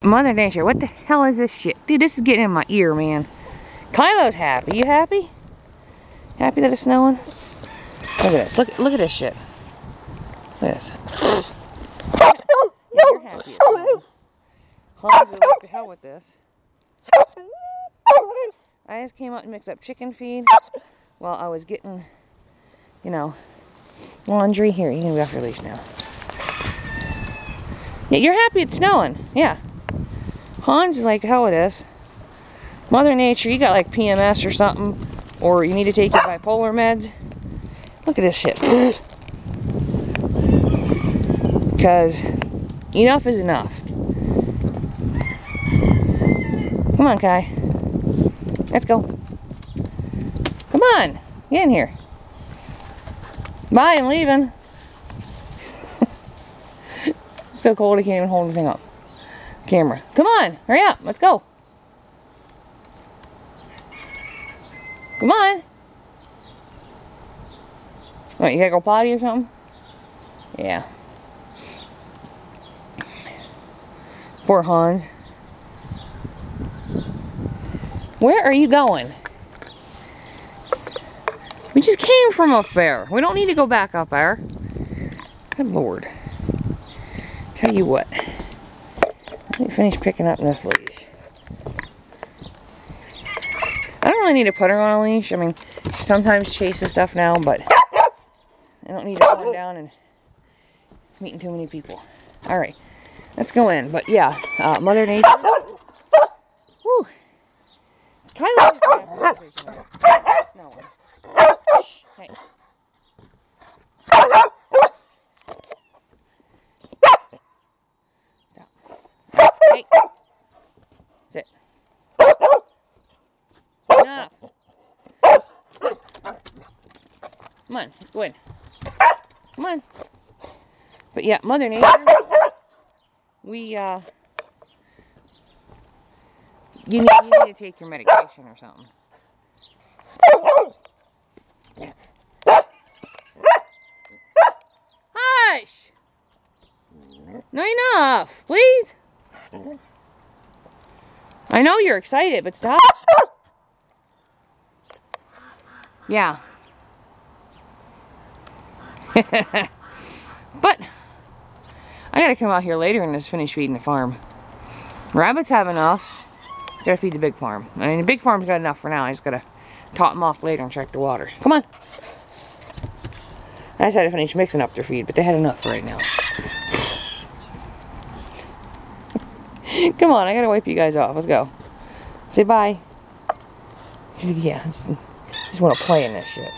Mother Nature, what the hell is this shit? Dude, this is getting in my ear, man. Kylo's happy. You happy? Happy that it's snowing? Look at this. Look at this shit. Look at this. Yeah, you're happy it's snowing. Hans is like the hell with this. I just came out and mixed up chicken feed while I was getting, you know, laundry. Here, you can be off your leash now. Yeah, you're happy it's snowing. Yeah. Hans is like the hell with this. Mother Nature, you got like PMS or something, or you need to take your bipolar meds. Look at this shit. Because enough is enough. Come on, Kai. Let's go. Come on. Get in here. Bye, I'm leaving. It's so cold I can't even hold anything up. Camera. Come on. Hurry up. Let's go. Come on. What, you gotta go potty or something? Yeah. Poor Hans. Where are you going? We just came from up there. We don't need to go back up there. Good Lord. Tell you what. Let me finish picking up this leash. I don't really need to put her on a leash. I mean, she sometimes chases stuff now, but I don't need to put her down and meeting too many people. Alright, let's go in. But yeah, Mother Nature. Whew. Kylo is snowing. Shh, hey. Stop. Hey. Sit. Enough. Come on, let's go in. Come on. But yeah, Mother Nature, we, you need to take your medication or something. Hush! No, enough, please. I know you're excited, but stop. Yeah. But I gotta come out here later and just finish feeding the farm. Rabbits have enough. Gotta feed the big farm. I mean, the big farm's got enough for now. I just gotta top them off later and check the water. Come on. I just had to finish mixing up their feed, but they had enough for right now. Come on, I gotta wipe you guys off. Let's go. Say bye. Yeah, just want to play in this shit.